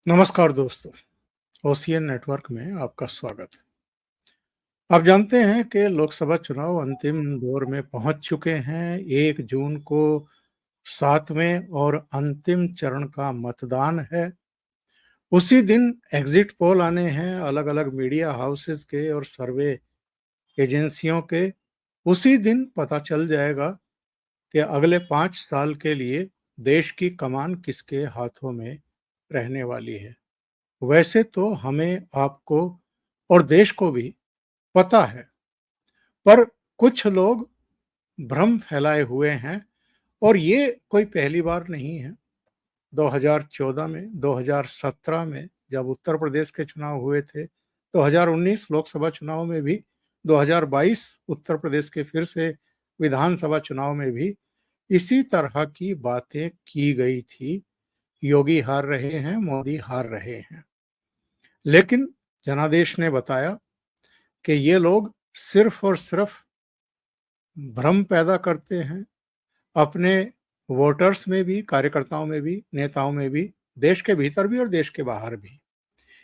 नमस्कार दोस्तों, ocean network में आपका स्वागत है। आप जानते हैं कि लोकसभा चुनाव अंतिम दौर में पहुंच चुके हैं। 1 जून को 7वें और अंतिम चरण का मतदान है। उसी दिन एग्जिट पोल आने हैं अलग-अलग मीडिया हाउसेस के और सर्वे एजेंसियों के। उसी दिन पता चल जाएगा कि अगले 5 साल के लिए देश की कमान किसके हाथों में रहने वाली है। वैसे तो हमें, आपको और देश को भी पता है, पर कुछ लोग भ्रम फैलाए हुए हैं और ये कोई पहली बार नहीं है। 2014 में, 2017 में जब उत्तर प्रदेश के चुनाव हुए थे, 2019 लोकसभा चुनाव में भी, 2022 उत्तर प्रदेश के फिर से विधानसभा चुनाव में भी इसी तरह की बातें की गई थी। योगी हार रहे हैं, मोदी हार रहे हैं। लेकिन जनादेश ने बताया कि ये लोग सिर्फ और सिर्फ भ्रम पैदा करते हैं अपने वोटर्स में भी, कार्यकर्ताओं में भी, नेताओं में भी, देश के भीतर भी और देश के बाहर भी।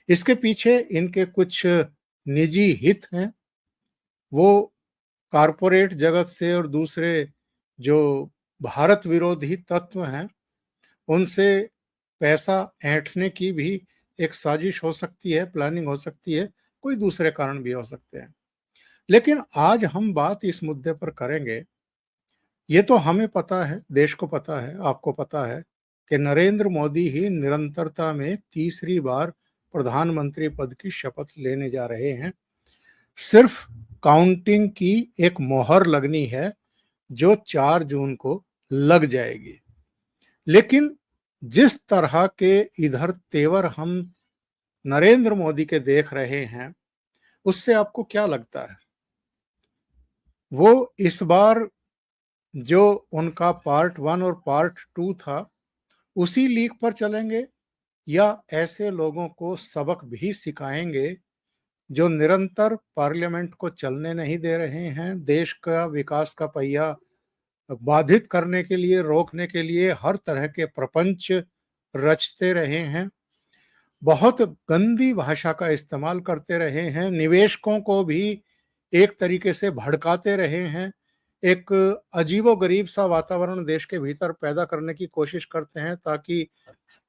इसके पीछे इनके कुछ निजी हित हैं। वो कारपोरेट जगत से और दूसरे जो भारत विरोधी तत्व हैं, उनसे पैसा ऐंठने की भी एक साजिश हो सकती है, प्लानिंग हो सकती है, कोई दूसरे कारण भी हो सकते हैं। लेकिन आज हम बात इस मुद्दे पर करेंगे। ये तो हमें पता है, देश को पता है, आपको पता है कि नरेंद्र मोदी ही निरंतरता में तीसरी बार प्रधानमंत्री पद की शपथ लेने जा रहे हैं। सिर्फ काउंटिंग की एक मोहर लगनी है जो 4 जून को लग जाएगी। लेकिन जिस तरह के इधर तेवर हम नरेंद्र मोदी के देख रहे हैं, उससे आपको क्या लगता है? वो इस बार जो उनका पार्ट 1 और पार्ट 2 था, उसी लीक पर चलेंगे या ऐसे लोगों को सबक भी सिखाएंगे जो निरंतर पार्लियामेंट को चलने नहीं दे रहे हैं, देश का विकास का पहिया बाधित करने के लिए, रोकने के लिए हर तरह के प्रपंच रचते रहे हैं, बहुत गंदी भाषा का इस्तेमाल करते रहे हैं, निवेशकों को भी एक तरीके से भड़काते रहे हैं, एक अजीबो-गरीब सा वातावरण देश के भीतर पैदा करने की कोशिश करते हैं ताकि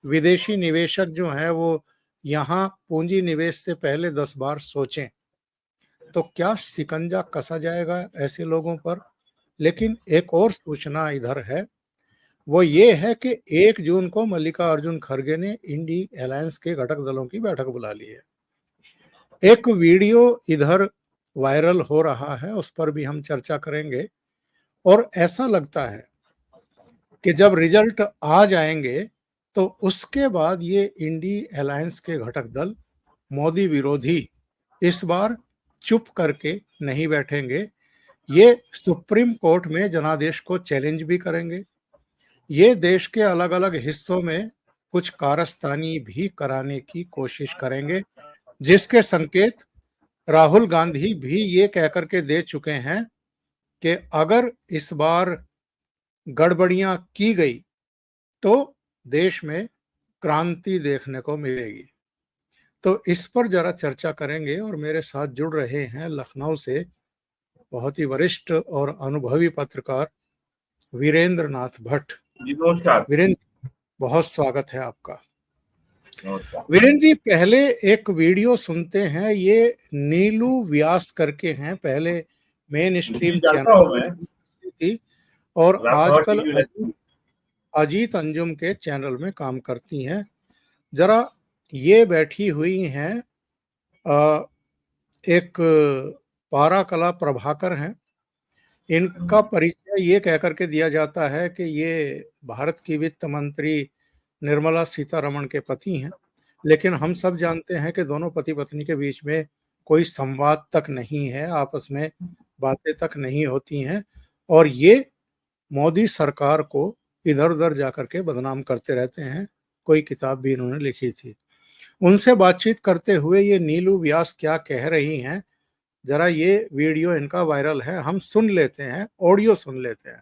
विदेशी निवेशक जो हैं वो यहाँ पूंजी निवेश से पहले 10 बार सोचें। तो क्या शिकंजा कसा जाएगा ऐसे लोगों पर? लेकिन एक और सूचना इधर है, वो ये है कि 1 जून को मल्लिकार्जुन खड़गे ने इंडी अलायंस के घटक दलों की बैठक बुला ली है। एक वीडियो इधर वायरल हो रहा है, उस पर भी हम चर्चा करेंगे और ऐसा लगता है कि जब रिजल्ट आ जाएंगे तो उसके बाद ये इंडी अलायंस के घटक दल मोदी विरोधी इस बार चुप करके नहीं बैठेंगे। ये सुप्रीम कोर्ट में जनादेश को चैलेंज भी करेंगे। ये देश के अलग-अलग हिस्सों में कुछ कारस्तानी भी कराने की कोशिश करेंगे, जिसके संकेत राहुल गांधी भी ये कहकर के दे चुके हैं कि अगर इस बार गड़बड़ियां की गई तो देश में क्रांति देखने को मिलेगी। तो इस पर जरा चर्चा करेंगे और मेरे साथ जुड़ रहे हैं लखनऊ से बहुत ही वरिष्ठ और अनुभवी पत्रकार वीरेंद्र नाथ भट्ट। जी नमस्कार। वीरेंद्र, बहुत स्वागत है आपका। नमस्कार। वीरेंद्र जी, पहले एक वीडियो सुनते हैं। ये नीलू व्यास करके हैं, पहले मेन स्ट्रीम चैनल थी और आजकल अजीत अंजुम के चैनल में काम करती हैं। जरा ये बैठी हुई हैं, एक पारा कला प्रभाकर हैं। इनका परिचय ये कहकर के दिया जाता है कि ये भारत की वित्त मंत्री निर्मला सीतारमण के पति हैं, लेकिन हम सब जानते हैं कि दोनों पति पत्नी के बीच में कोई संवाद तक नहीं है, आपस में बातें तक नहीं होती हैं और ये मोदी सरकार को इधर-उधर जाकर के बदनाम करते रहते हैं। कोई किताब भी इन्होंने लिखी थी। उनसे बातचीत करते हुए ये नीलू व्यास क्या कह रही हैं, जरा ये वीडियो इनका वायरल है, हम सुन लेते हैं, ऑडियो सुन लेते हैं।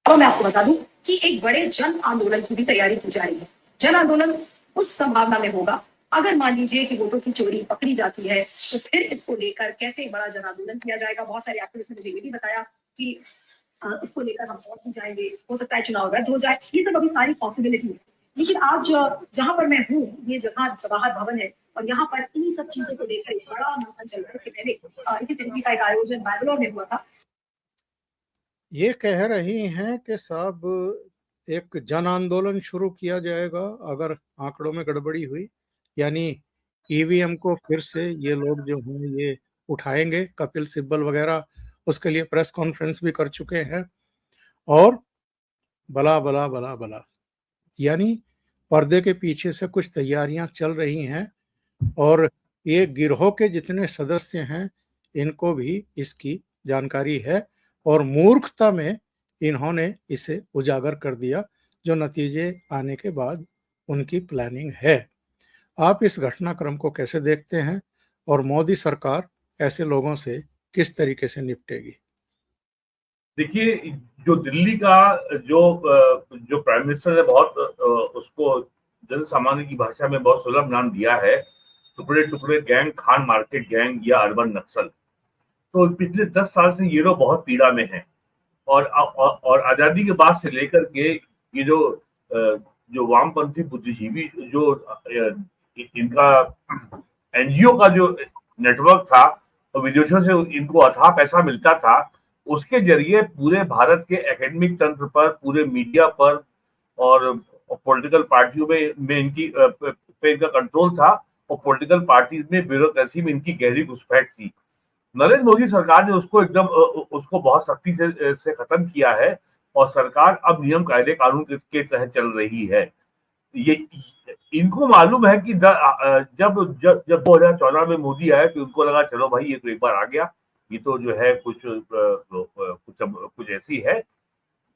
तो मैं आपको बता दूं कि एक बड़े जन आंदोलन की भी तैयारी की जा रही है। जन आंदोलन उस संभावना में होगा। अगर मान लीजिए कि वोटों की चोरी पकड़ी जाती है तो फिर इसको लेकर कैसे बड़ा जन आंदोलन किया जाएगा। बहुत सारे एक्टिविस्ट ने मुझे ये भी बताया कि इसको लेकर हम बहुत ही जाएंगे, हो सकता है चुनाव रद्द हो जाए। ये सब अभी सारी पॉसिबिलिटीज। लेकिन आज जहां पर मैं हूँ, ये जगह जवाहर भवन है और यहाँ पर इन्हीं सब चीजों को लेकर एक बड़ा मंथन चल रहा है। इससे पहले इसी तरीके का एक आयोजन बैंगलोर में हुआ था। ये कह रही हैं कि साहब एक जन आंदोलन शुरू किया जाएगा अगर आंकड़ों में गड़बड़ी हुई, यानी ईवीएम को फिर से ये लोग जो हैं ये उठाएंगे। कपिल सिब्बल वगैरह उसके लिए प्रेस कॉन्फ्रेंस भी कर चुके हैं और बला बला बला बला, यानी पर्दे के पीछे से कुछ तैयारियां चल रही हैं और ये गिरोह के जितने सदस्य हैं इनको भी इसकी जानकारी है और मूर्खता में इन्होंने इसे उजागर कर दिया, जो नतीजे आने के बाद उनकी प्लानिंग है। आप इस घटनाक्रम को कैसे देखते हैं और मोदी सरकार ऐसे लोगों से किस तरीके से निपटेगी? देखिए, जो दिल्ली का जो जो प्राइम मिनिस्टर ने बहुत उसको जन सामान्य की भाषा में बहुत सुलभ नाम दिया है, टुकड़े टुकड़े गैंग, खान मार्केट गैंग या अर्बन नक्सल। तो पिछले 10 साल से ये लोग बहुत पीड़ा में हैं और आजादी के बाद से लेकर के ये जो वामपंथी बुद्धिजीवी जो इनका एनजीओ का जो नेटवर्क था और विदेशों से इनको अथाह पैसा मिलता था, उसके जरिए पूरे भारत के एकेडमिक तंत्र पर, पूरे मीडिया पर और पॉलिटिकल पार्टियों में इनकी पे इनका कंट्रोल था और पॉलिटिकल पार्टीज में, ब्यूरोक्रेसी में इनकी गहरी घुसपैठ थी। नरेंद्र मोदी सरकार ने उसको बहुत सख्ती से खत्म किया है और सरकार अब नियम कायदे कानून के तहत चल रही है। ये इनको मालूम है कि जब 2014 में मोदी आया तो उनको लगा चलो भाई ये तो एक बार आ गया, ये तो जो है कुछ ऐसी है,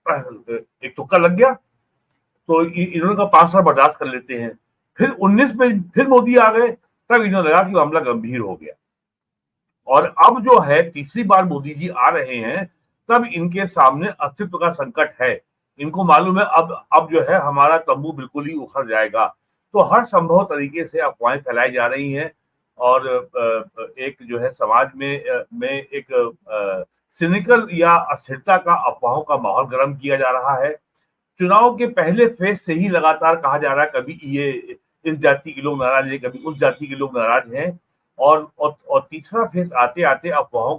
एक तुक्का लग गया तो इन्होंने कहा 5 साल बर्दाश्त कर लेते हैं। फिर 19 में फिर मोदी आ गए, तब इन्हें लगा कि मामला गंभीर हो गया और अब जो है तीसरी बार मोदी जी आ रहे हैं, तब इनके सामने अस्तित्व का संकट है। इनको मालूम है अब जो है हमारा तंबू बिल्कुल ही उखड़ जाएगा। तो हर संभव तरीके से अफवाहें फैलाई जा रही हैं और एक जो है समाज में एक सिनिकल या अस्थिरता का, अफवाहों का माहौल गर्म किया जा रहा है। चुनाव के पहले फेज से ही लगातार कहा जा रहा है कभी ये इस जाति के लोग नाराज हैं, कभी उस जाति के लोग नाराज हैं और तीसरा फेज आते आते अफवाहों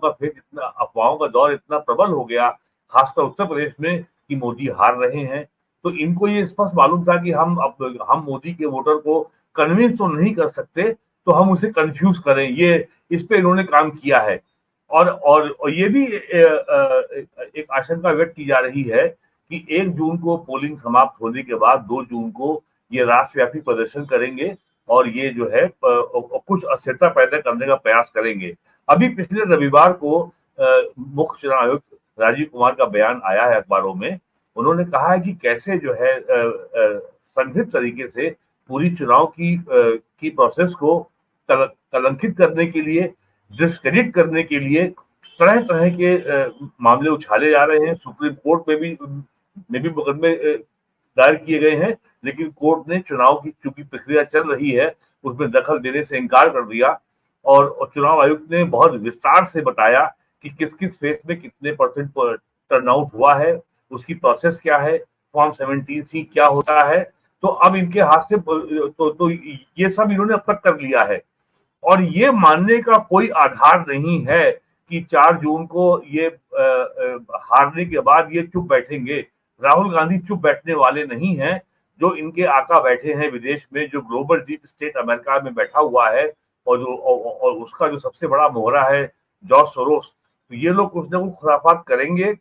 का दौर इतना प्रबल हो गया, खासकर उत्तर प्रदेश में, कि मोदी हार रहे हैं। तो इनको ये स्पष्ट मालूम था कि हम मोदी के वोटर को कन्विंस तो नहीं कर सकते, तो हम उसे कंफ्यूज करें, ये इस पे इन्होंने काम किया है। और ये भी एक आशंका व्यक्त की जा रही है कि 1 जून को पोलिंग समाप्त होने के बाद 2 जून को ये राष्ट्रव्यापी प्रदर्शन करेंगे और ये जो है कुछ अस्थिरता पैदा करने का प्रयास करेंगे। अभी पिछले रविवार को मुख्य चुनाव आयुक्त राजीव कुमार का बयान आया है अखबारों में। उन्होंने कहा है कि कैसे जो है संदिग्ध तरीके से पूरी चुनाव की प्रोसेस को कलंकित करने के लिए, डिस्क्रेडिट करने के लिए तरह तरह के मामले उछाले जा रहे हैं। सुप्रीम कोर्ट में भी मुकदमे दायर किए गए हैं, लेकिन कोर्ट ने चुनाव की चूंकि प्रक्रिया चल रही है उसमें दखल देने से इनकार कर दिया और चुनाव आयुक्त ने बहुत विस्तार से बताया कि किस किस फेज में कितने परसेंट टर्नआउट हुआ है, उसकी प्रोसेस क्या है, फॉर्म 17C क्या होता है। तो अब इनके हाथ से तो ये सब इन्होंने अब तक कर लिया है और ये मानने का कोई आधार नहीं है कि 4 जून को ये हारने के बाद ये चुप बैठेंगे। राहुल गांधी चुप बैठने वाले नहीं हैं। जो इनके आका बैठे हैं विदेश में, जो ग्लोबल डीप स्टेट अमेरिका में बैठा हुआ है और उसका जो सबसे बड़ा मोहरा है जॉर्ज सोरोस, तो ये लोग कुछ ना कुछ खुराफात करेंगे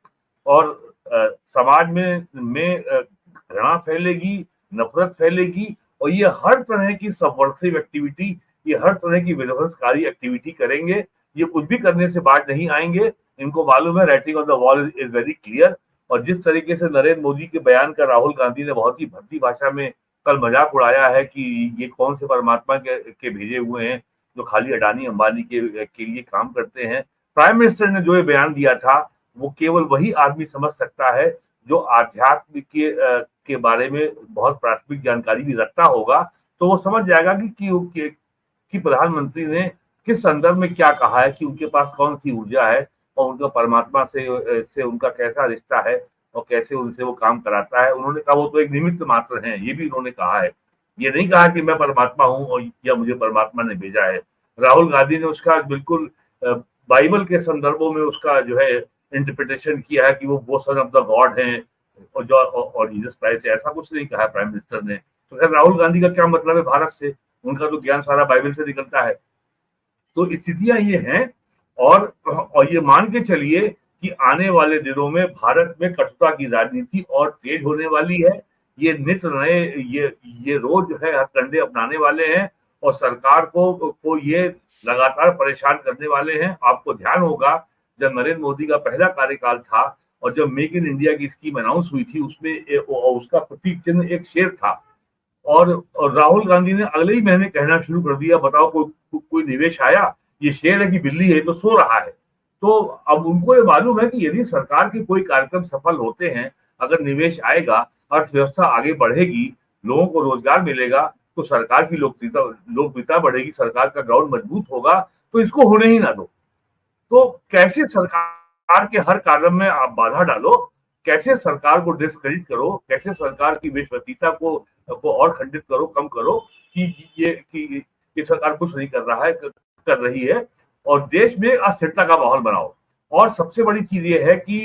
और समाज में घृणा फैलेगी, नफरत फैलेगी और ये हर तरह की सबवर्सिव एक्टिविटी, ये हर तरह की विध्वंसकारी एक्टिविटी करेंगे। ये कुछ भी करने से बाज नहीं आएंगे। इनको मालूम है writing on the wall is very clear. और जिस तरीके से नरेंद्र मोदी के बयान का राहुल गांधी ने बहुत ही भद्दी भाषा में कल मजाक उड़ाया है कि ये कौन से परमात्मा के भेजे हुए हैं जो खाली अडानी अंबानी के लिए काम करते हैं। प्राइम मिनिस्टर ने जो ये बयान दिया था वो केवल वही आदमी समझ सकता है जो आध्यात्म के बारे में बहुत प्राथमिक जानकारी भी रखता होगा तो वो समझ जाएगा कि प्रधानमंत्री ने किस संदर्भ में क्या कहा है, कि उनके पास कौन सी ऊर्जा है और उनका परमात्मा से उनका कैसा रिश्ता है और कैसे उनसे वो काम कराता है। उन्होंने कहा वो तो एक निमित्त मात्र हैं, ये भी उन्होंने कहा है। ये नहीं कहा कि मैं परमात्मा हूँ और या मुझे परमात्मा ने भेजा है। राहुल गांधी ने उसका बिल्कुल बाइबल के संदर्भों में उसका जो है इंटरप्रिटेशन किया है कि वो सन ऑफ द गॉड हैं और जीसस क्राइस्ट है। ऐसा कुछ नहीं कहा है प्राइम मिनिस्टर ने। तो खैर राहुल गांधी का क्या मतलब है भारत से, उनका तो ज्ञान सारा बाइबल से निकलता है। तो स्थितियां ये हैं और ये मान के चलिए कि आने वाले दिनों में भारत में कटुता की राजनीति और तेज होने वाली है। ये नित्य नए ये रोज जो है हथकंडे अपनाने वाले हैं और सरकार को ये लगातार परेशान करने वाले हैं। आपको ध्यान होगा जब नरेंद्र मोदी का पहला कार्यकाल था और जब मेक इन इंडिया की स्कीम अनाउंस हुई थी, उसमें उसका प्रतीक चिन्ह एक शेर था और राहुल गांधी ने अगले ही महीने कहना शुरू कर दिया, बताओ कोई निवेश आया, ये शेर है कि बिल्ली है, तो सो रहा है। तो अब उनको ये मालूम है कि यदि सरकार के कोई कार्यक्रम सफल होते हैं, अगर निवेश आएगा, अर्थव्यवस्था आगे बढ़ेगी, लोगों को रोजगार मिलेगा, तो सरकार की लोकप्रियता बढ़ेगी, सरकार का ग्राउंड मजबूत होगा, तो इसको होने ही ना दो। तो कैसे सरकार के हर कार्य में आप बाधा डालो, कैसे सरकार को डिस्क्रेडिट करो, कैसे सरकार की विश्वसनीयता को और खंडित करो, कम करो कि ये सरकार कुछ नहीं कर रहा है, कर रही है और देश में अस्थिरता का माहौल बनाओ। और सबसे बड़ी चीज ये है कि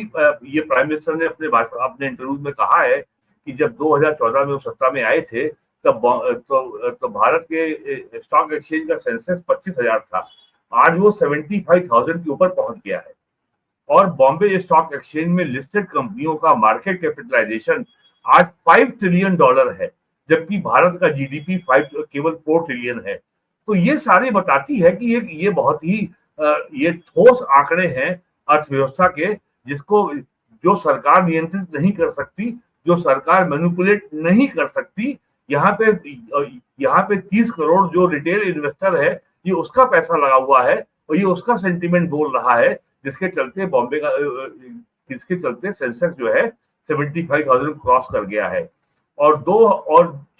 ये प्राइम मिनिस्टर ने अपने इंटरव्यू में कहा है कि जब 2014 में वो सत्ता में आए थे तब तो भारत के स्टॉक एक्सचेंज का सेंसेक्स 25,000 था, आज वो 75,000 के ऊपर पहुंच गया है और बॉम्बे स्टॉक एक्सचेंज में लिस्टेड कंपनियों का मार्केट कैपिटलाइजेशन आज $5 ट्रिलियन है, जबकि भारत का जीडीपी केवल 4 ट्रिलियन है। तो ये सारी बताती है कि ये बहुत ही ये ठोस आंकड़े हैं अर्थव्यवस्था के, जो सरकार नियंत्रित नहीं कर सकती, जो सरकार मैनिपुलेट नहीं कर सकती। यहाँ पे 30 करोड़ जो रिटेल इन्वेस्टर है, ये उसका पैसा लगा हुआ है और ये उसका सेंटीमेंट बोल रहा है, जिसके चलते सेंसेक्स जो है 75,000 क्रॉस कर गया है। और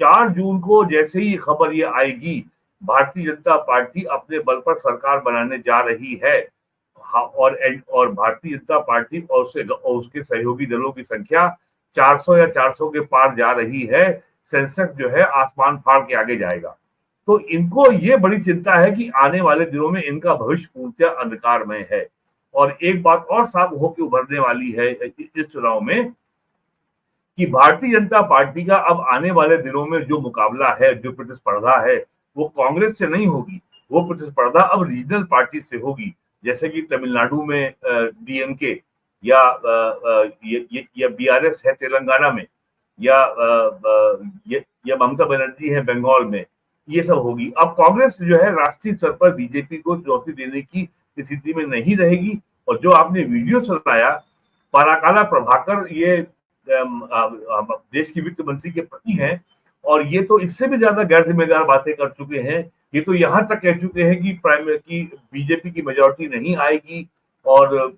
4 जून को जैसे ही खबर ये आएगी, भारतीय जनता पार्टी अपने बल पर सरकार बनाने जा रही है और भारतीय जनता पार्टी और उसके सहयोगी दलों की संख्या 400 या 400 के पार जा रही है। सेंसेक्स जो है आसमान फाड़ के आगे जाएगा। तो इनको ये बड़ी चिंता है कि आने वाले दिनों में इनका भविष्य पूर्णतः अंधकारमय है। और एक बात और साफ होकर उभरने वाली है इस चुनाव में कि भारतीय जनता पार्टी का अब आने वाले दिनों में जो मुकाबला है, जो प्रतिस्पर्धा है, वो कांग्रेस से नहीं होगी, वो प्रतिस्पर्धा अब रीजनल पार्टी से होगी, जैसे कि तमिलनाडु में डीएमके या बीआरएस है तेलंगाना में, या ममता बनर्जी है बंगाल में, ये सब होगी। अब कांग्रेस जो है राष्ट्रीय स्तर पर बीजेपी को चुनौती देने की स्थिति में नहीं रहेगी। और जो आपने वीडियो सुनाया, पराकाला प्रभाकर ये देश की वित्त मंत्री के पति हैं और ये तो इससे भी ज्यादा गैर जिम्मेदार बातें कर चुके हैं। ये तो यहाँ तक कह चुके हैं कि बीजेपी की मेजोरिटी नहीं आएगी और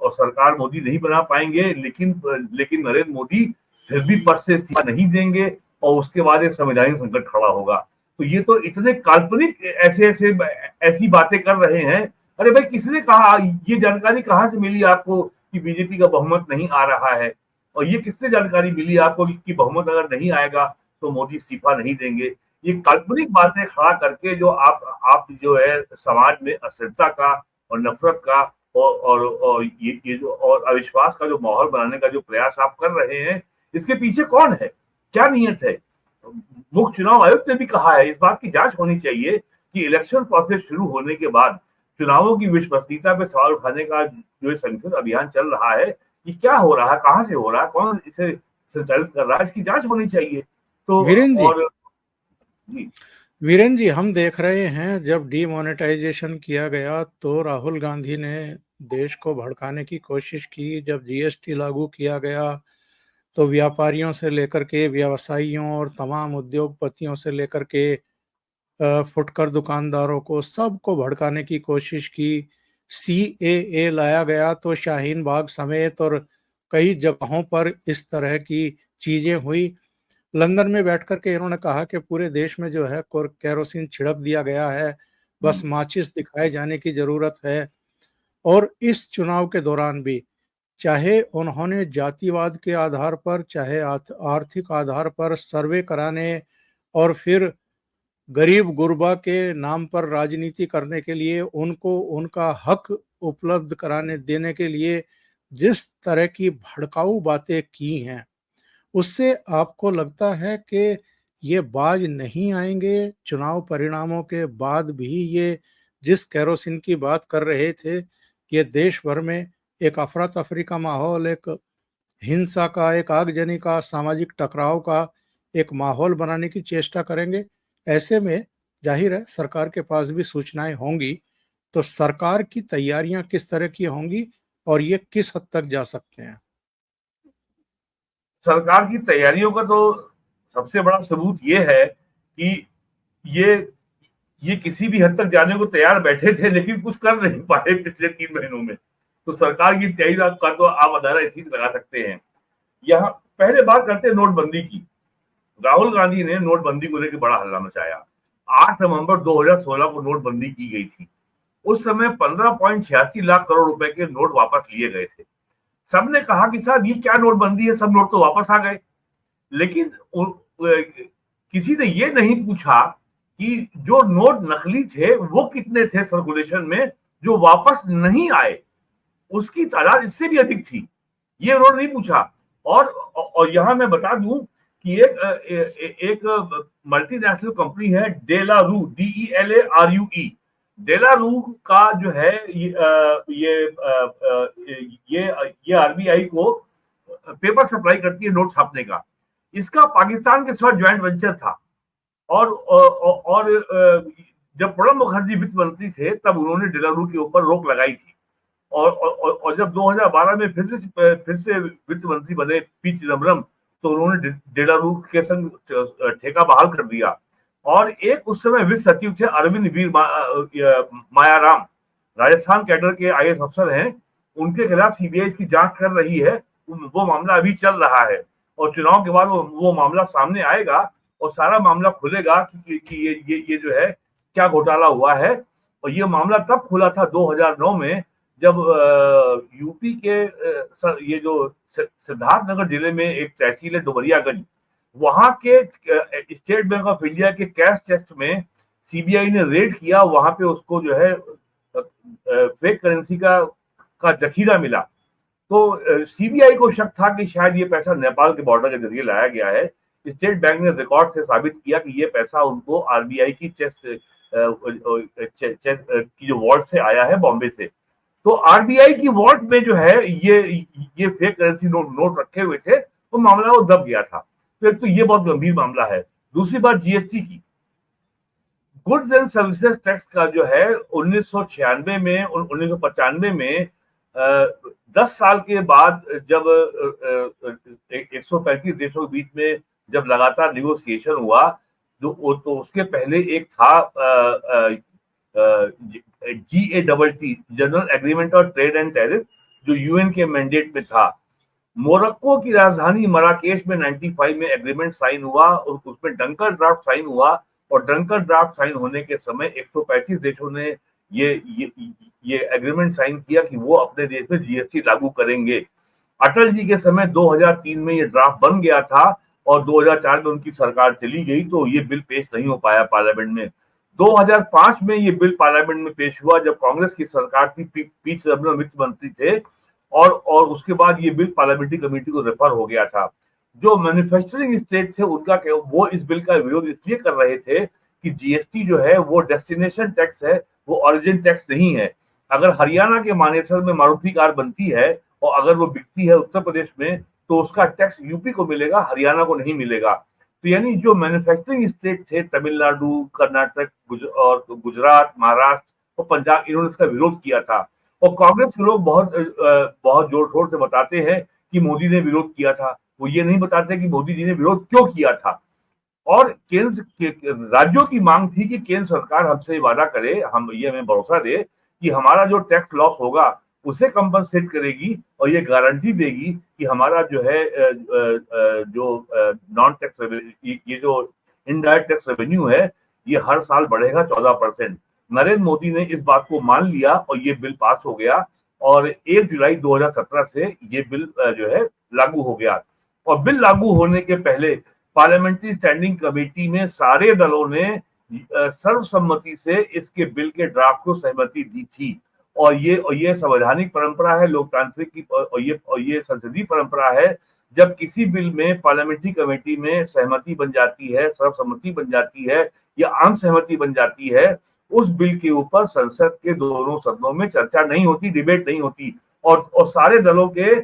सरकार मोदी नहीं बना पाएंगे, लेकिन नरेंद्र मोदी फिर भी पद से इस्तीफा नहीं देंगे और उसके बाद एक संवैधानिक संकट खड़ा होगा। तो ये तो इतने काल्पनिक ऐसी बातें कर रहे हैं। अरे भाई, किसने कहा, ये जानकारी कहाँ से मिली आपको कि बीजेपी का बहुमत नहीं आ रहा है? और ये किससे जानकारी मिली आपको कि बहुमत अगर नहीं आएगा तो मोदी इस्तीफा नहीं देंगे? ये काल्पनिक बातें खड़ा करके जो आप जो है समाज में अस्थिरता का और नफरत का और ये जो और अविश्वास का जो माहौल बनाने का जो प्रयास आप कर रहे हैं, इसके पीछे कौन है, क्या नीयत है? मुख्य चुनाव आयुक्त ने भी कहा है इस बात की जांच होनी चाहिए कि इलेक्शन प्रोसेस शुरू होने के बाद चुनावों की विश्वसनीयता पे सवाल उठाने का जो संगठित अभियान चल रहा है, ये क्या हो रहा है, कहाँ से हो रहा है, कौन इसे संचालित कर रहा है, इसकी जांच होनी चाहिए। तो वीरेन जी, हम देख रहे हैं जब डीमोनेटाइजेशन किया गया तो राहुल गांधी ने देश को भड़काने की कोशिश की। जब जीएसटी लागू किया गया तो व्यापारियों से लेकर के व्यवसायियों और तमाम उद्योगपतियों से लेकर के फुटकर दुकानदारों को सबको भड़काने की कोशिश की। CAA लाया गया तो शाहीन बाग समेत और कई जगहों पर इस तरह की चीजें हुई। लंदन में बैठ कर के इन्होंने कहा कि पूरे देश में जो है केरोसिन छिड़क दिया गया है, बस माचिस दिखाए जाने की ज़रूरत है। और इस चुनाव के दौरान भी चाहे उन्होंने जातिवाद के आधार पर, चाहे आर्थिक आधार पर सर्वे कराने और फिर गरीब-गुरबा के नाम पर राजनीति करने के लिए, उनको उनका हक उपलब्ध कराने देने के लिए जिस तरह की भड़काऊ बातें की हैं, उससे आपको लगता है कि ये बाज नहीं आएँगे? चुनाव परिणामों के बाद भी ये जिस केरोसिन की बात कर रहे थे, ये देश भर में एक अफरा-तफरी का माहौल, एक हिंसा का, एक आगजनी का, सामाजिक टकराव का एक माहौल बनाने की चेष्टा करेंगे। ऐसे में ज़ाहिर है सरकार के पास भी सूचनाएँ होंगी, तो सरकार की तैयारियाँ किस तरह की होंगी और ये किस हद तक जा सकते हैं? सरकार की तैयारियों का तो सबसे बड़ा सबूत ये है कि ये ये किसी भी हद तक जाने को तैयार बैठे थे, लेकिन कुछ कर नहीं पाए पिछले 3 महीनों में। तो सरकार की तैयारी का तो आप अंदाजा इसी से लगा सकते हैं। यहाँ पहले बात करते हैं नोटबंदी की। राहुल गांधी ने नोटबंदी को लेकर बड़ा हल्ला मचाया। 8 नवंबर 2016 को नोटबंदी की गई थी। उस समय 15.86 लाख करोड़ रुपए के नोट वापस लिए गए थे। सबने कहा कि साहब ये क्या नोटबंदी है, सब नोट तो वापस आ गए। लेकिन किसी ने ये नहीं पूछा कि जो नोट नकली थे वो कितने थे सर्कुलेशन में, जो वापस नहीं आए उसकी तादाद इससे भी अधिक थी। ये उन्होंने नहीं पूछा। और यहां मैं बता दूं कि एक मल्टीनेशनल कंपनी है डेलारू, DELARUE। डेलारू का जो है ये आरबीआई को पेपर सप्लाई करती है नोट छापने का। इसका पाकिस्तान के साथ ज्वाइंट वेंचर था। और जब प्रणब मुखर्जी वित्त मंत्री थे तब उन्होंने डेलारू के ऊपर रोक लगाई थी। और जब 2012 में फिर से वित्त मंत्री बने पी चिदम्बरम, तो उन्होंने डेलारू के संग ठेका बहाल कर दिया। और एक उस समय वित्त सचिव थे अरविंद वीर मायाराम, राजस्थान कैडर के आईएएस अफसर हैं। उनके खिलाफ सीबीआई की जांच कर रही है। वो मामला अभी चल रहा है और चुनाव के बाद वो मामला सामने आएगा और सारा मामला खुलेगा कि ये जो है क्या घोटाला हुआ है। और ये मामला तब खुला था 2009 में, जब यूपी के ये जो सिद्धार्थनगर जिले में एक तहसील है डुमरियागंज, वहां के स्टेट बैंक ऑफ इंडिया के कैश चेस्ट में सीबीआई ने रेड किया। वहां पे उसको जो है फेक करेंसी का जखीरा मिला। तो सीबीआई को शक था कि शायद ये पैसा नेपाल के बॉर्डर के जरिए लाया गया है। स्टेट बैंक ने रिकॉर्ड से साबित किया कि ये पैसा उनको आरबीआई की चेस की जो वॉल्ट से आया है, बॉम्बे से। तो आरबीआई की वॉल्ट में जो है ये फेक करेंसी नोट रखे हुए थे, तो मामला वो दब गया था। तो एक तो ये बहुत गंभीर मामला है। दूसरी बात जीएसटी की। गुड्स एंड सर्विसेज टैक्स का जो है 1996 में 1995 में 10 साल के बाद जब 135 देशों के बीच में जब लगातार निगोसिएशन हुआ, तो उसके पहले एक था GATT, general agreement on trade and tariff, जो यूएन के मैंडेट में था। मोरक्को की राजधानी मराकेश में 95 में एग्रीमेंट साइन हुआ और उसमें डंकर ड्राफ्ट साइन हुआ। और डंकर ड्राफ्ट साइन होने के समय 135 देशों ने ये एग्रीमेंट साइन किया कि वो अपने देश में जीएसटी लागू करेंगे। अटल जी के समय 2003 में ये ड्राफ्ट बन गया था और 2004 में उनकी सरकार चली गई, तो ये बिल पेश नहीं हो पाया पार्लियामेंट में। 2005 में ये बिल पार्लियामेंट में पेश हुआ जब कांग्रेस की सरकार थी, पी चिदम्बरम वित्त मंत्री थे। और उसके बाद ये बिल पार्लियामेंट्री कमेटी को रेफर हो गया था। जो मैन्युफैक्चरिंग स्टेट थे उनका वो इस बिल का विरोध इसलिए कर रहे थे कि जीएसटी जो है वो डेस्टिनेशन टैक्स है, वो ओरिजिन टैक्स नहीं है। अगर हरियाणा के मानेसर में मारुति कार बनती है और अगर वो बिकती है उत्तर प्रदेश में, तो उसका टैक्स यूपी को मिलेगा, हरियाणा को नहीं मिलेगा। तो यानी जो मैन्युफैक्चरिंग स्टेट थे तमिलनाडु, कर्नाटक और गुजरात, महाराष्ट्र और पंजाब, इन्होंने इसका विरोध किया था। और कांग्रेस के लोग बहुत जोर शोर से बताते हैं कि मोदी ने विरोध किया था। वो ये नहीं बताते कि मोदी जी ने विरोध क्यों किया था। और राज्यों की मांग थी कि केंद्र सरकार हमसे वादा करे, हमें भरोसा दे कि हमारा जो टैक्स लॉस होगा उसे कंपनसेट करेगी और ये गारंटी देगी कि हमारा जो है जो नॉन टैक्स ये जो इनडायरेक्ट टैक्स रेवेन्यू है ये हर साल बढ़ेगा 14%। नरेंद्र मोदी ने इस बात को मान लिया और ये बिल पास हो गया और 1 जुलाई 2017 से ये बिल जो है लागू हो गया। और बिल लागू होने के पहले पार्लियामेंट्री स्टैंडिंग कमेटी में सारे दलों ने सर्वसम्मति से इसके बिल के ड्राफ्ट को सहमति दी थी। और ये संवैधानिक परंपरा है लोकतांत्रिक की, और ये संसदीय परंपरा है। जब किसी बिल में पार्लियामेंट्री कमेटी में सहमति बन जाती है, सर्वसम्मति बन जाती है या आम सहमति बन जाती है, उस बिल के ऊपर संसद के दोनों सदनों में चर्चा नहीं होती, डिबेट नहीं होती और सारे दलों के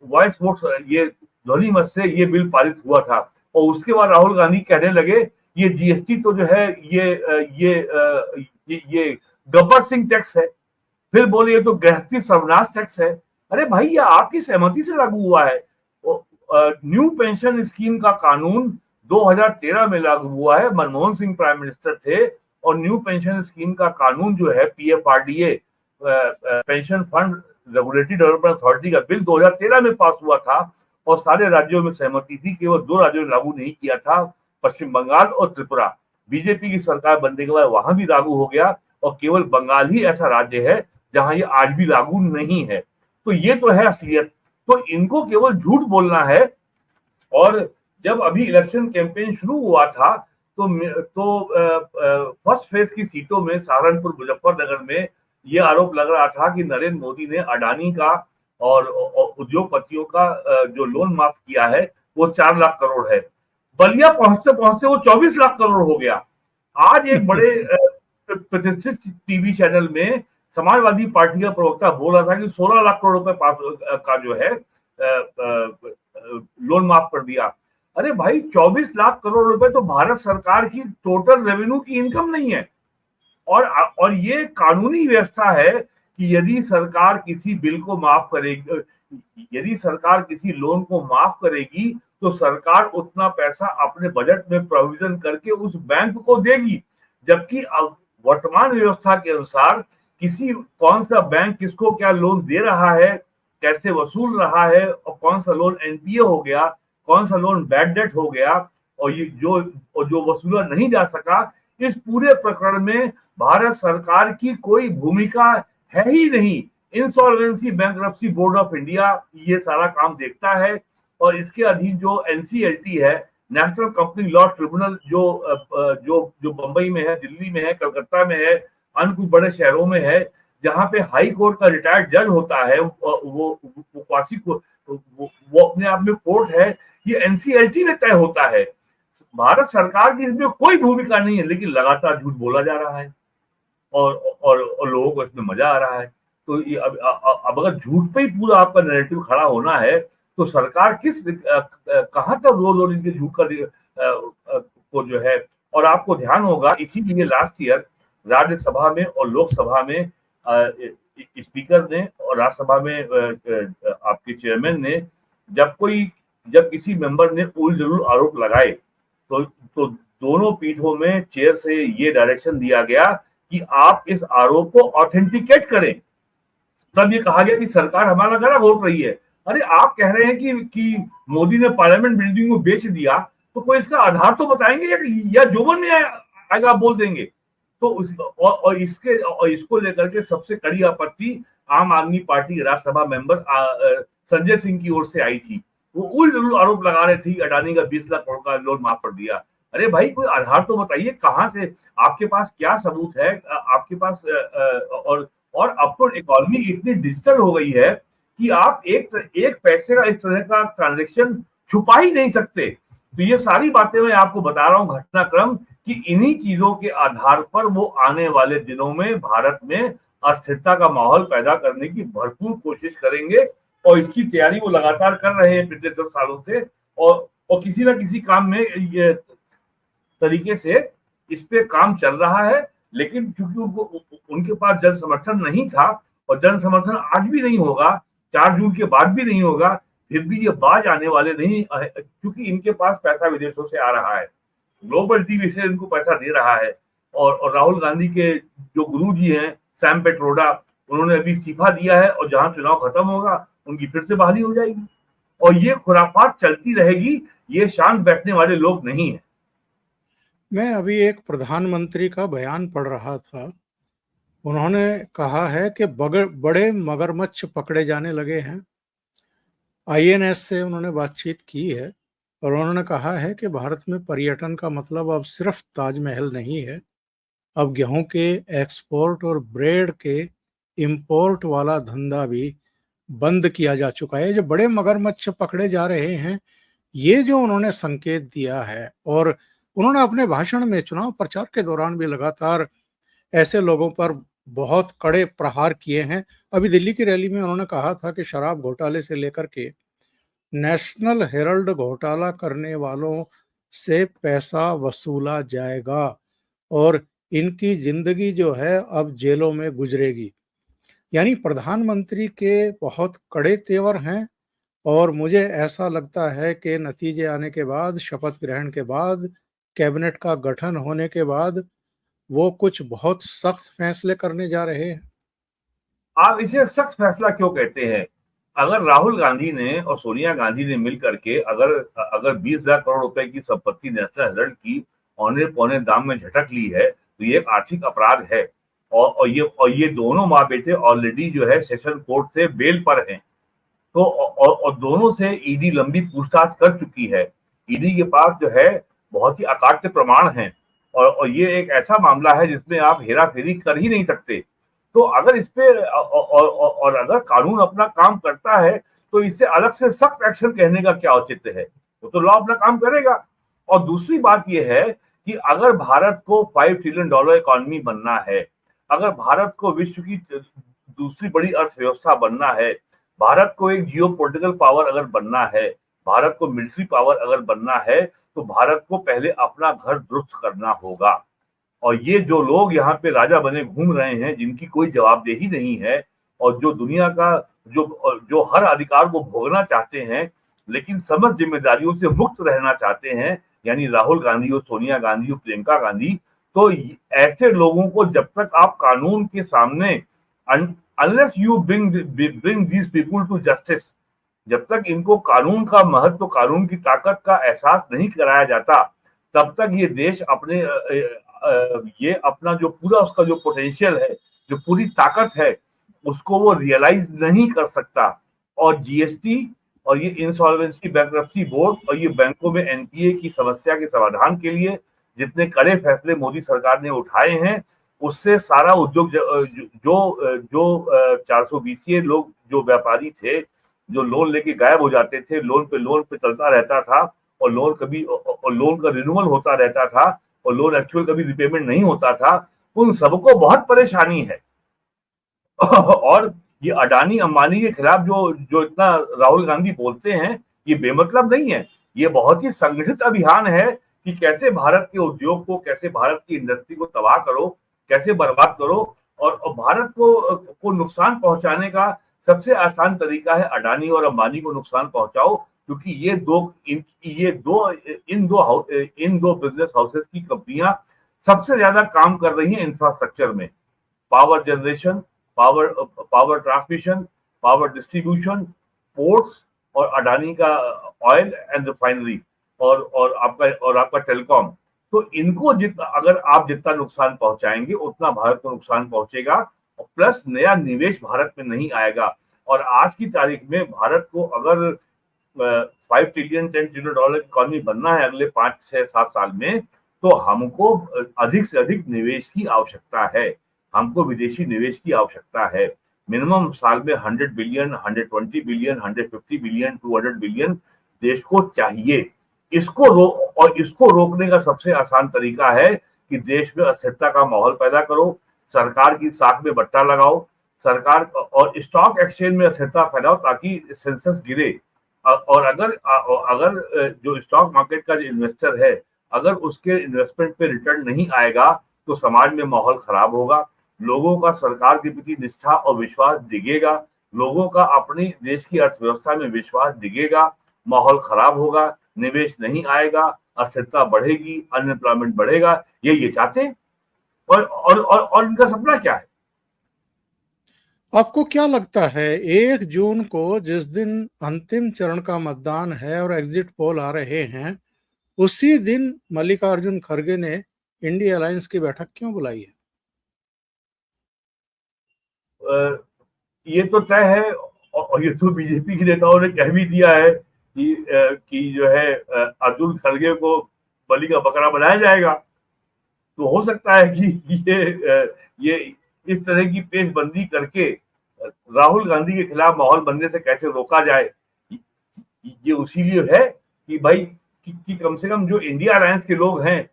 वॉइस वोट, ये ध्वनि मत से ये बिल पारित हुआ था। और उसके बाद राहुल गांधी कहने लगे ये जीएसटी तो जो है ये गब्बर सिंह टैक्स है, फिर बोले ये तो गृहस्थी सर्वनाश टैक्स है। अरे भाई ये आपकी सहमति से लागू हुआ है। न्यू पेंशन स्कीम का कानून 2013 में लागू हुआ है, मनमोहन सिंह प्राइम मिनिस्टर थे और न्यू पेंशन स्कीम का कानून जो है PFRDA pension fund regulatory development authority का बिल 2013 में पास हुआ था और सारे राज्यों में सहमति थी। केवल 2 राज्यों ने लागू नहीं किया था, पश्चिम बंगाल और त्रिपुरा। बीजेपी की सरकार बनने के बाद वहां भी लागू हो गया और केवल बंगाल ही ऐसा राज्य है जहां ये आज भी लागू नहीं है। तो ये तो है असलियत। तो इनको केवल झूठ बोलना है। और जब अभी इलेक्शन कैंपेन शुरू हुआ था तो फर्स्ट फेज की सीटों में सहारनपुर, मुजफ्फरनगर में ये आरोप लग रहा था कि नरेंद्र मोदी ने अडानी का और उद्योगपतियों का जो लोन माफ किया है वो 4 लाख करोड़ है। बलिया पहुंचते पहुंचते वो 24 लाख करोड़ हो गया। आज एक बड़े प्रतिष्ठित टीवी चैनल में समाजवादी पार्टी का प्रवक्ता बोल रहा था कि 16 लाख करोड़ रुपए पास का जो है लोन माफ कर दिया। अरे भाई 24 लाख करोड़ रुपए तो भारत सरकार की टोटल रेवेन्यू की इनकम नहीं है। और ये कानूनी व्यवस्था है कि यदि सरकार किसी बिल को माफ करेगी, यदि सरकार किसी लोन को माफ करेगी तो सरकार उतना पैसा अपने बजट में प्रोविजन करके उस बैंक को देगी। जबकि अब वर्तमान व्यवस्था के अनुसार कौन सा बैंक किसको क्या लोन दे रहा है, कैसे वसूल रहा है और कौन सा लोन एनपीए हो गया, कौन सा लोन बैड डेट हो गया और ये जो वसूला नहीं जा सका, इस पूरे प्रकरण में भारत सरकार की कोई भूमिका है ही नहीं। Insolvency bankruptcy board of India ये सारा काम देखता है और इसके अधीन जो एनसीएलटी है, नेशनल कंपनी लॉ ट्रिब्यूनल, जो बंबई में है, दिल्ली में है, कलकत्ता में है, अन्य कुछ बड़े शहरों में है, जहां पे हाई कोर्ट का रिटायर्ड जज होता है, वो अपने आप में कोर्ट है, ये एनसीएलटी में तय होता है। भारत सरकार की इसमें कोई भूमिका नहीं है, लेकिन लगातार झूठ बोला जा रहा है और लोगों को इसमें मजा आ रहा है। तो ये अब अगर झूठ पे ही पूरा आपका नैरेटिव खड़ा होना है तो सरकार कहां तक रोज इनके झूठ का को जो है। और आपको ध्यान होगा इसीलिए लास्ट ईयर राज्यसभा में और लोकसभा में स्पीकर ने और राज्यसभा में आपके चेयरमैन ने जब किसी मेंबर ने उल जरूर आरोप लगाए तो दोनों पीठों में चेयर से ये डायरेक्शन दिया गया कि आप इस आरोप को ऑथेंटिकेट करें। तब ये कहा गया कि सरकार हमारा गला घोट रही है। अरे आप कह रहे हैं कि मोदी ने पार्लियामेंट बिल्डिंग को बेच दिया, तो कोई इसका आधार तो बताएंगे या जो मन में आएगा आप बोल देंगे। तो इसको लेकर के सबसे कड़ी आपत्ति आम आदमी पार्टी राज्यसभा मेंबर संजय सिंह की ओर से आई थी। वो उल जरूर आरोप लगा रहे थे अडानी का 20 लाख करोड़ का लोन माफ कर दिया। अरे भाई कोई आधार तो बताइए, कहां से, आपके पास क्या सबूत है आपके पास। और अब तो इकोनॉमी इतनी डिजिटल हो गई है कि आप एक पैसे का इस तरह का ट्रांजैक्शन छुपा ही नहीं सकते। तो ये सारी बातें मैं आपको बता रहा हूँ घटनाक्रम कि इन्हीं चीजों के आधार पर वो आने वाले दिनों में भारत में अस्थिरता का माहौल पैदा करने की भरपूर कोशिश करेंगे और इसकी तैयारी वो लगातार कर रहे हैं पिछले 10 सालों से। और किसी ना किसी काम में ये तरीके से इस पे काम चल रहा है। लेकिन क्योंकि उनके पास जन समर्थन नहीं था और जन समर्थन आज भी नहीं होगा, 4 जून के बाद भी नहीं होगा, फिर भी ये बाज आने वाले नहीं, क्योंकि इनके पास पैसा विदेशों से आ रहा है, ग्लोबल टीवी से इनको पैसा दे रहा है। और राहुल गांधी के जो गुरुजी हैं सैम पेट्रोडा, उन्होंने अभी इस्तीफा दिया है और जहां चुनाव खत्म होगा उनकी फिर से बहाली हो जाएगी। और ये खुराफात चलती रहेगी, ये शांत बैठने वाले लोग नहीं है। मैं अभी एक प्रधानमंत्री का बयान पढ़ रहा था। उन्होंने कहा है कि बड़े मगरमच्छ पकड़े जाने लगे हैं। आईएनएस से उन्होंने बातचीत की है और उन्होंने कहा है कि भारत में पर्यटन का मतलब अब सिर्फ ताजमहल नहीं है, अब गेहूं के एक्सपोर्ट और ब्रेड के इंपोर्ट वाला धंधा भी बंद किया जा चुका है। जो बड़े मगरमच्छ पकड़े जा रहे हैं, ये जो उन्होंने संकेत दिया है, और उन्होंने अपने भाषण में चुनाव प्रचार के दौरान भी लगातार ऐसे लोगों पर बहुत कड़े प्रहार किए हैं। अभी दिल्ली की रैली में उन्होंने कहा था कि शराब घोटाले से लेकर के नेशनल हेराल्ड घोटाला करने वालों से पैसा वसूला जाएगा और इनकी जिंदगी जो है अब जेलों में गुजरेगी। यानी प्रधानमंत्री के बहुत कड़े तेवर हैं और मुझे ऐसा लगता है कि नतीजे आने के बाद, शपथ ग्रहण के बाद, कैबिनेट का गठन होने के बाद वो कुछ बहुत सख्त फैसले करने जा रहे हैं। आप इसे सख्त फैसला क्यों कहते हैं? अगर राहुल गांधी ने और सोनिया गांधी ने मिल करके अगर अगर 20 लाख करोड़ रुपए की संपत्ति नेशनल हेराल्ड की औने पौने दाम में झटक ली है, तो ये एक आर्थिक अपराध है। और ये दोनों माँ बेटे ऑलरेडी जो है सेशन कोर्ट से बेल पर हैं। तो और दोनों से ईडी लंबी पूछताछ कर चुकी है। ईडी के पास जो है बहुत ही अकाट्य प्रमाण हैं और ये एक ऐसा मामला है जिसमें आप हेरा फेरी कर ही नहीं सकते। तो अगर इस पे और अगर कानून अपना काम करता है तो इससे अलग से सख्त एक्शन कहने का क्या औचित्य है? वो तो लॉ अपना काम करेगा। और दूसरी बात यह है कि अगर भारत को $5 ट्रिलियन इकोनॉमी बनना है, अगर भारत को विश्व की दूसरी बड़ी अर्थव्यवस्था बनना है, भारत को एक जियो पॉलिटिकल पावर अगर बनना है, भारत को मिलिट्री पावर अगर बनना है, तो भारत को पहले अपना घर दुरुस्त करना होगा। और ये जो लोग यहाँ पे राजा बने घूम रहे हैं, जिनकी कोई जवाबदेही नहीं है और जो दुनिया का जो हर अधिकार को भोगना चाहते हैं, लेकिन समस्त जिम्मेदारियों से मुक्त रहना चाहते हैं, यानी राहुल गांधी और सोनिया गांधी और प्रियंका गांधी, तो ऐसे लोगों को जब तक आप कानून के सामने unless you bring these people to justice, जब तक इनको कानून का महत्व, कानून की ताकत का एहसास नहीं कराया जाता, तब तक ये देश अपने ये अपना जो पूरा उसका जो पोटेंशियल है, जो पूरी ताकत है, उसको वो रियलाइज नहीं कर सकता। और जीएसटी और ये इंसॉल्वेंसी बैंक्रप्सी बोर्ड और ये बैंकों में एनपीए की समस्या के समाधान के लिए जितने कड़े फैसले मोदी सरकार ने उठाए हैं, उससे सारा उद्योग जो 420 लोग जो व्यापारी थे, जो लोन लेके गायब हो जाते थे, लोन पे चलता रहता था और लोन का रिन्यूअल होता रहता था और लोन एक्चुअल कभी रिपेमेंट नहीं होता था, उन सबको बहुत परेशानी है। और ये अडानी अंबानी के खिलाफ जो इतना राहुल गांधी बोलते हैं, ये बेमतलब नहीं है। ये बहुत ही संगठित अभियान है कि कैसे भारत के उद्योग को, कैसे भारत की इंडस्ट्री को तबाह करो, कैसे बर्बाद करो। और भारत को नुकसान पहुंचाने का सबसे आसान तरीका है अडानी और अंबानी को नुकसान पहुंचाओ, क्योंकि इन दो बिजनेस हाउसेस की कंपनियां सबसे ज्यादा काम कर रही हैं इंफ्रास्ट्रक्चर में, power generation, power transmission, power distribution, ports और अडानी का ऑयल एंड रिफाइनरी और आपका टेलीकॉम। तो इनको अगर आप जितना नुकसान पहुंचाएंगे उतना भारत को नुकसान पहुंचेगा और प्लस नया निवेश भारत में नहीं आएगा। और आज की तारीख में भारत को अगर 5 ट्रिलियन $10 ट्रिलियन इकोनॉमी बनना है अगले 5, 6, 7 साल में, तो हमको अधिक से अधिक निवेश की आवश्यकता है, हमको विदेशी निवेश की आवश्यकता है। मिनिमम साल में 100 बिलियन, 120 बिलियन, 150 बिलियन, 200 बिलियन देश को चाहिए। इसको रोकने का सबसे आसान तरीका है कि देश में अस्थिरता का माहौल पैदा करो, सरकार की साख में बट्टा लगाओ, सरकार और स्टॉक एक्सचेंज में अस्थिरता फैलाओ ताकि सेंसेक्स गिरे। और अगर जो स्टॉक मार्केट का जो इन्वेस्टर है, अगर उसके इन्वेस्टमेंट पे रिटर्न नहीं आएगा तो समाज में माहौल खराब होगा, लोगों का सरकार के प्रति निष्ठा और विश्वास डिगेगा, लोगों का अपनी देश की अर्थव्यवस्था में विश्वास डिगेगा, माहौल खराब होगा, निवेश नहीं आएगा, अस्थिरता बढ़ेगी, अनएम्प्लॉयमेंट बढ़ेगा। ये चाहते हैं। और इनका सपना क्या है? आपको क्या लगता है 1 जून को जिस दिन अंतिम चरण का मतदान है और एग्जिट पोल आ रहे हैं, उसी दिन मल्लिकार्जुन खड़गे ने इंडिया अलायंस की बैठक क्यों बुलाई है? ये तो तय है और ये तो बीजेपी के नेताओं ने कह भी दिया है कि जो है अर्जुन खड़गे को बलि का बकरा बनाया जाएगा। तो हो सकता है कि ये इस तरह की पेशबंदी करके राहुल गांधी के खिलाफ माहौल बनने से कैसे रोका जाए, ये उसीलिए है कि भाई कि कम से कम जो इंडिया अलायंस के लोग हैं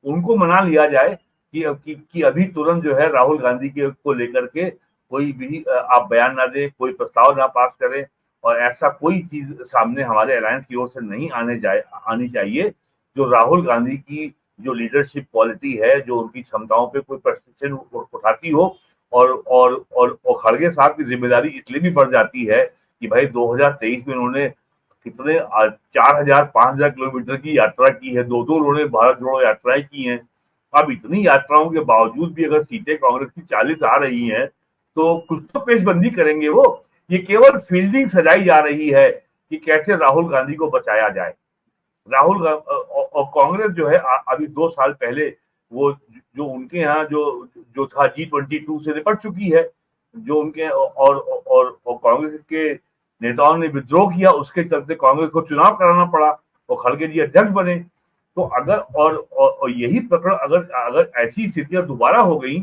उनको मना लिया जाए कि अभी तुरंत जो है राहुल गांधी के को लेकर के कोई भी आप बयान ना दें, कोई प्रस्ताव ना पास करें और ऐसा कोई चीज सामने हमारे अलायंस की ओर से नहीं आनी चाहिए जो राहुल गांधी की जो लीडरशिप क्वालिटी है, जो उनकी क्षमताओं पे कोई प्रश्न उठाती हो। और खड़गे साहब की जिम्मेदारी इसलिए भी बढ़ जाती है कि भाई 2023 में उन्होंने कितने 4000-5000 किलोमीटर की यात्रा की है, दो उन्होंने भारत जोड़ो यात्राएं की हैं। अब इतनी यात्राओं के बावजूद भी अगर सीटें कांग्रेस की 40 आ रही हैं तो कुछ तो पेशबंदी करेंगे वो। ये केवल फील्डिंग सजाई जा रही है कि कैसे राहुल गांधी को बचाया जाए। राहुल और कांग्रेस जो है अभी 2 साल पहले वो जो उनके यहाँ जो था G22 से निपट चुकी है, जो उनके और कांग्रेस के नेताओं ने विद्रोह किया, उसके चलते कांग्रेस को चुनाव कराना पड़ा और खड़गे जी अध्यक्ष बने। तो अगर और यही प्रकरण अगर ऐसी स्थितियां दोबारा हो गई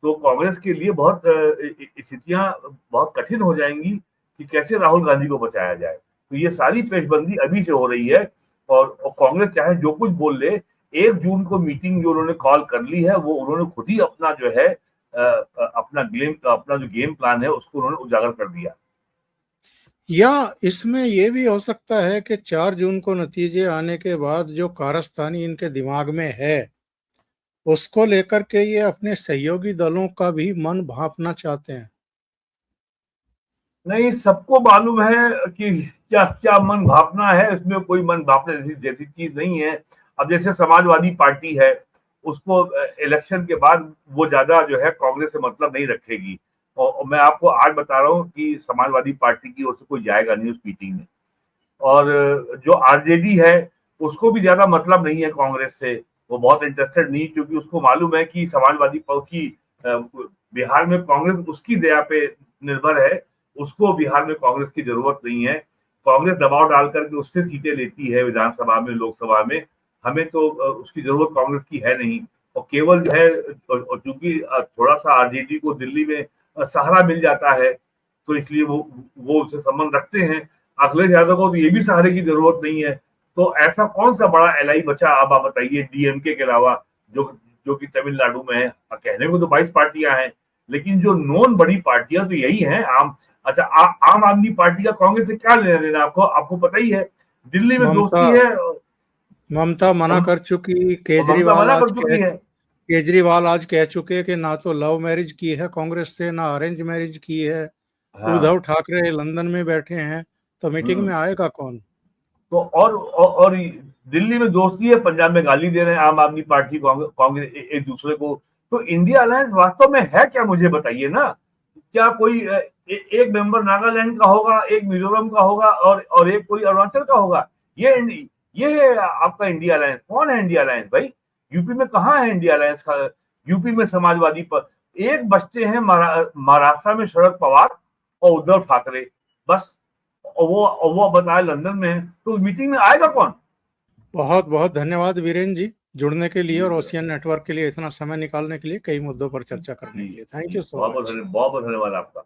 तो कांग्रेस के लिए बहुत स्थितियां बहुत कठिन हो जाएंगी कि कैसे राहुल गांधी को बचाया जाए। तो ये सारी पेशबंदी अभी से हो रही है और कांग्रेस चाहे जो कुछ बोल ले, 1 जून को मीटिंग जो उन्होंने कॉल कर ली है वो उन्होंने खुद ही अपना जो है अपना जो गेम प्लान है उसको उन्होंने उजागर कर दिया। या इसमें ये भी हो सकता है कि 4 जून को नतीजे आने के बाद जो कारस्तानी इनके दिमाग में है उसको लेकर के ये अपने सहयोगी दलों का भी मन भांपना चाहते हैं। नहीं, सबको मालूम है कि क्या क्या मन भापना है, इसमें कोई मन भापने जैसी चीज नहीं है। अब जैसे समाजवादी पार्टी है, उसको इलेक्शन के बाद वो ज्यादा जो है कांग्रेस से मतलब नहीं रखेगी और मैं आपको आज बता रहा हूँ कि समाजवादी पार्टी की ओर से कोई जाएगा नहीं उस मीटिंग में। और जो आरजेडी है उसको भी ज्यादा मतलब नहीं है कांग्रेस से, वो बहुत इंटरेस्टेड नहीं, क्योंकि उसको मालूम है कि समाजवादी की बिहार में कांग्रेस उसकी दया पे निर्भर है, उसको बिहार में कांग्रेस की जरूरत नहीं है। कांग्रेस दबाव डाल करके उससे सीटें लेती है विधानसभा में, लोकसभा में। हमें तो उसकी जरूरत कांग्रेस की है नहीं। और केवल जो है चूंकि थोड़ा सा आरजेडी को दिल्ली में सहारा मिल जाता है तो इसलिए वो उससे संबंध रखते हैं। अखिलेश यादव को तो ये भी सहारे की जरूरत नहीं है। तो ऐसा कौन सा बड़ा एलआई बचा अब आप बताइए डीएमके के अलावा, जो कि तमिलनाडु में है। कहने को तो 22 पार्टियां हैं, लेकिन जो नॉन बड़ी पार्टियां तो यही हैं। अच्छा आम आदमी पार्टी का कांग्रेस से क्या लेना देना आपको पता ही है। दिल्ली में दोस्ती है, ममता मना कर चुकी, केजरीवाल आज कह चुके कि ना तो लव मैरिज की है कांग्रेस से, ना अरेंज मैरिज की है। हाँ। उद्धव ठाकरे लंदन में बैठे हैं, तो मीटिंग में आएगा कौन? तो और दिल्ली में दोस्ती है, पंजाब में गाली दे रहे हैं आम आदमी पार्टी कांग्रेस एक दूसरे को। तो इंडिया अलायंस वास्तव में है क्या, मुझे बताइए ना। क्या कोई एक मेंबर नागालैंड का होगा, एक मिजोरम का होगा और एक कोई अरुणाचल का होगा? ये है आपका इंडिया अलायंस? कौन है इंडिया अलायंस भाई? यूपी में कहाँ है इंडिया अलायंस का? यूपी में समाजवादी पर एक बचते हैं, महाराष्ट्र में शरद पवार और उद्धव ठाकरे, बस। और वो बताया लंदन में है, तो मीटिंग में आएगा कौन? बहुत बहुत धन्यवाद वीरेंद्र जी जुड़ने के लिए और ओशियन नेटवर्क के लिए इतना समय निकालने के लिए, कई मुद्दों पर चर्चा करने के लिए। Thank you so much. बहुत बहुत धन्यवाद आपका।